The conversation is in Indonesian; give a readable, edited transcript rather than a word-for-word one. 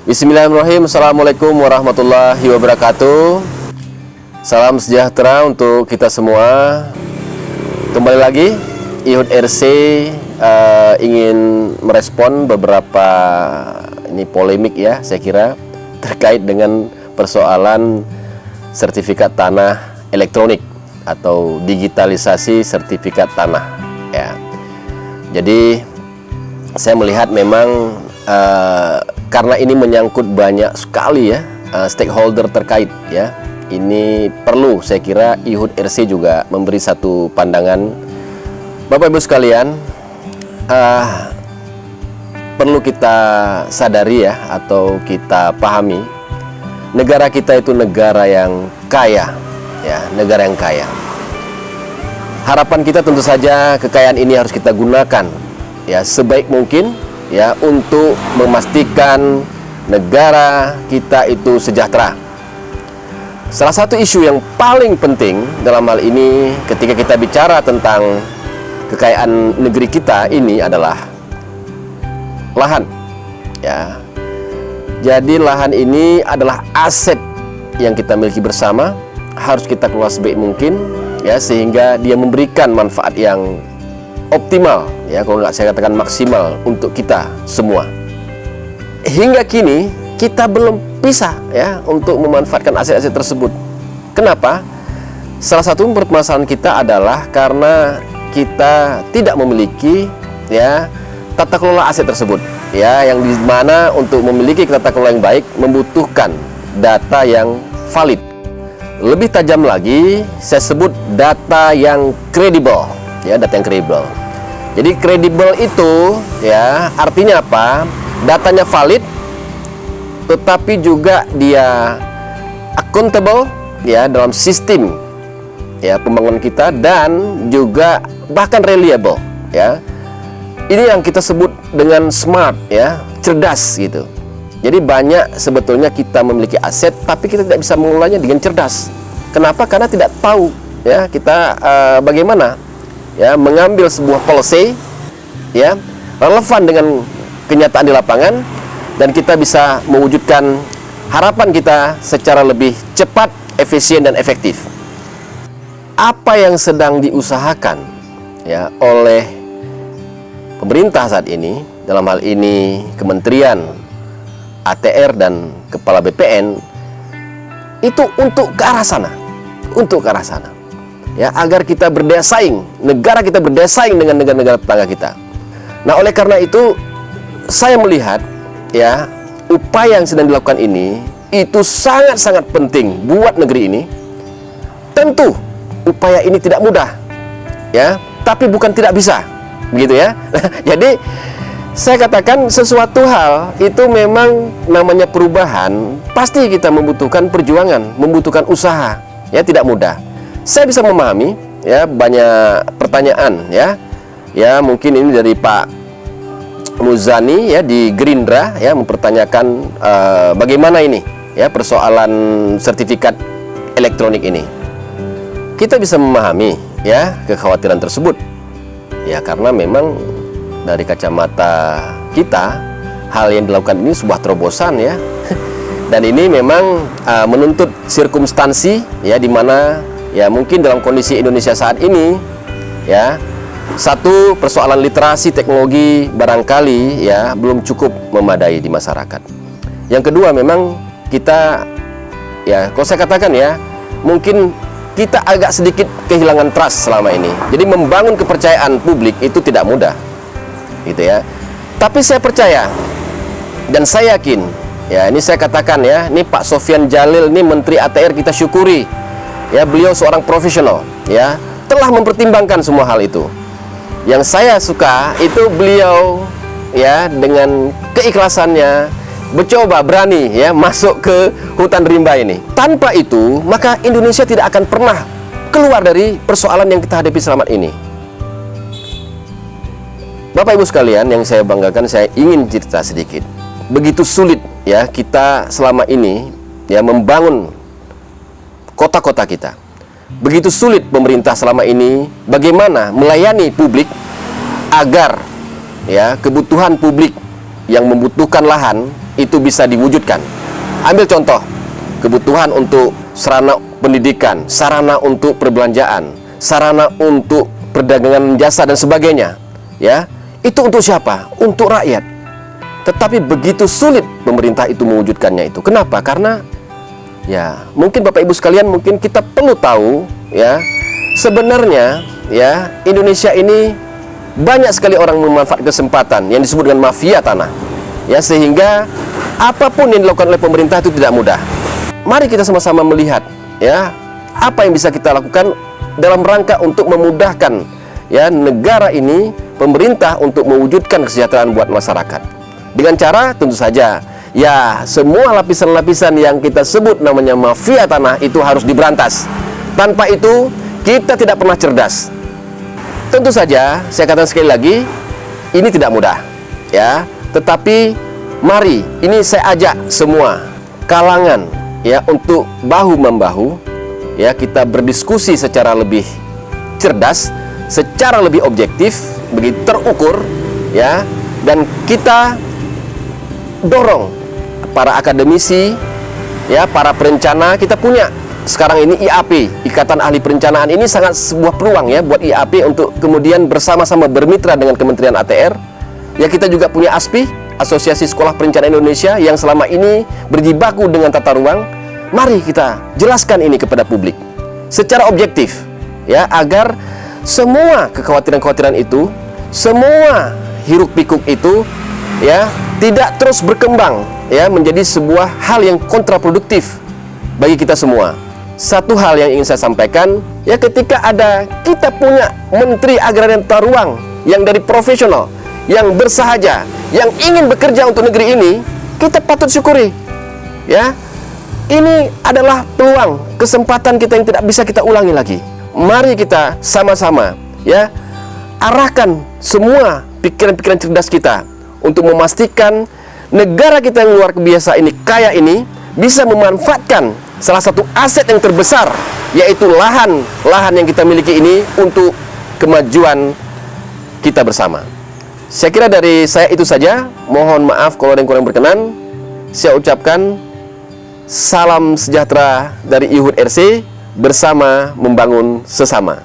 Bismillahirrahmanirrahim. Assalamualaikum warahmatullahi wabarakatuh. Salam sejahtera untuk kita semua. Kembali lagi IHUD RC ingin merespon beberapa polemik ya, saya kira terkait dengan persoalan sertifikat tanah elektronik atau digitalisasi sertifikat tanah ya. Jadi saya melihat memang karena ini menyangkut banyak sekali ya stakeholder terkait ya. Ini perlu saya kira IHUD RC juga memberi satu pandangan. Bapak Ibu sekalian, perlu kita sadari ya, atau kita pahami, negara kita itu negara yang kaya ya, negara yang kaya. Harapan kita tentu saja kekayaan ini harus kita gunakan ya sebaik mungkin ya, untuk memastikan negara kita itu sejahtera. Salah satu isu yang paling penting dalam hal ini ketika kita bicara tentang kekayaan negeri kita ini adalah lahan ya. Jadi lahan ini adalah aset yang kita miliki bersama, harus kita kelola sebaik mungkin ya, sehingga dia memberikan manfaat yang optimal ya, kalau nggak saya katakan maksimal untuk kita semua. Hingga kini kita belum bisa ya untuk memanfaatkan aset-aset tersebut. Kenapa? Salah satu permasalahan kita adalah karena kita tidak memiliki ya tata kelola aset tersebut ya, yang dimana untuk memiliki tata kelola yang baik membutuhkan data yang valid. Lebih tajam lagi saya sebut data yang kredibel ya, data yang kredibel. Jadi kredibel itu ya artinya apa? Datanya valid, tetapi juga dia accountable ya dalam sistem ya pembangunan kita, dan juga bahkan reliable ya. Ini yang kita sebut dengan smart ya, cerdas gitu. Jadi banyak sebetulnya kita memiliki aset tapi kita tidak bisa mengelolanya dengan cerdas. Kenapa? Karena tidak tahu ya kita bagaimana ya mengambil sebuah policy ya relevan dengan kenyataan di lapangan, dan kita bisa mewujudkan harapan kita secara lebih cepat, efisien dan efektif. Apa yang sedang diusahakan ya oleh pemerintah saat ini, dalam hal ini Kementerian ATR dan Kepala BPN, itu untuk ke arah sana, untuk ke arah sana ya, agar kita berdaya saing, negara kita berdaya saing dengan negara-negara tetangga kita. Nah, oleh karena itu saya melihat ya upaya yang sedang dilakukan ini itu sangat-sangat penting buat negeri ini. Tentu upaya ini tidak mudah ya, tapi bukan tidak bisa, begitu ya. Jadi saya katakan sesuatu hal itu memang namanya perubahan, pasti kita membutuhkan perjuangan, membutuhkan usaha ya, tidak mudah. Saya bisa memahami ya banyak pertanyaan ya. Ya mungkin ini dari Pak Muzani ya di Gerindra ya, mempertanyakan bagaimana ini ya persoalan sertifikat elektronik ini. Kita bisa memahami ya kekhawatiran tersebut ya, karena memang dari kacamata kita hal yang dilakukan ini sebuah terobosan ya. Dan ini memang menuntut sirkumstansi ya, di mana ya mungkin dalam kondisi Indonesia saat ini ya, satu, persoalan literasi teknologi barangkali ya belum cukup memadai di masyarakat. Yang kedua, memang kita ya, kalau saya katakan ya, mungkin kita agak sedikit kehilangan trust selama ini. Jadi membangun kepercayaan publik itu tidak mudah gitu ya. Tapi saya percaya dan saya yakin ya, ini saya katakan ya, ini Pak Sofyan Djalil, ini Menteri ATR, kita syukuri ya, beliau seorang profesional ya, telah mempertimbangkan semua hal itu. Yang saya suka itu beliau ya dengan keikhlasannya mencoba berani ya masuk ke hutan rimba ini. Tanpa itu maka Indonesia tidak akan pernah keluar dari persoalan yang kita hadapi selama ini. Bapak Ibu sekalian yang saya banggakan, saya ingin cerita sedikit. Begitu sulit ya kita selama ini ya membangun kota-kota kita. Begitu sulit pemerintah selama ini bagaimana melayani publik agar ya kebutuhan publik yang membutuhkan lahan itu bisa diwujudkan. Ambil contoh, kebutuhan untuk sarana pendidikan, sarana untuk perbelanjaan, sarana untuk perdagangan jasa dan sebagainya, ya. Itu untuk siapa? Untuk rakyat. Tetapi begitu sulit pemerintah itu mewujudkannya itu. Kenapa? Karena ya, mungkin Bapak Ibu sekalian, mungkin kita perlu tahu, ya, sebenarnya ya, Indonesia ini banyak sekali orang memanfaatkan kesempatan yang disebut dengan mafia tanah. Ya, sehingga apapun yang dilakukan oleh pemerintah itu tidak mudah. Mari kita sama-sama melihat, ya, apa yang bisa kita lakukan dalam rangka untuk memudahkan, ya, negara ini, pemerintah untuk mewujudkan kesejahteraan buat masyarakat. Dengan cara tentu saja, ya, semua lapisan-lapisan yang kita sebut namanya mafia tanah itu harus diberantas. Tanpa itu kita tidak pernah cerdas. Tentu saja, saya katakan sekali lagi, ini tidak mudah, ya. Tetapi mari, ini saya ajak semua kalangan, ya, untuk bahu-membahu, ya, kita berdiskusi secara lebih cerdas, secara lebih objektif, begitu terukur, ya, dan kita dorong para akademisi, ya, para perencana. Kita punya sekarang ini IAP, Ikatan Ahli Perencanaan, ini sangat sebuah peluang, ya, buat IAP untuk kemudian bersama-sama bermitra dengan Kementerian ATR. Ya, kita juga punya ASPI, Asosiasi Sekolah Perencanaan Indonesia, yang selama ini berjibaku dengan tata ruang. Mari kita jelaskan ini kepada publik secara objektif, ya, agar semua kekhawatiran-kekhawatiran itu, semua hiruk-pikuk itu, ya, tidak terus berkembang, ya, menjadi sebuah hal yang kontraproduktif bagi kita semua. Satu hal yang ingin saya sampaikan, ya, ketika kita punya Menteri Agrarian Tata Ruang yang dari profesional, yang bersahaja, yang ingin bekerja untuk negeri ini, kita patut syukuri, ya. Ini adalah peluang, kesempatan kita yang tidak bisa kita ulangi lagi. Mari kita sama-sama, ya, arahkan semua pikiran-pikiran cerdas kita untuk memastikan negara kita yang luar biasa ini, kaya ini, bisa memanfaatkan salah satu aset yang terbesar, yaitu lahan yang kita miliki ini untuk kemajuan kita bersama. Saya kira dari saya itu saja. Mohon maaf kalau ada yang kurang berkenan. Saya ucapkan salam sejahtera dari IHUD RC, bersama membangun sesama.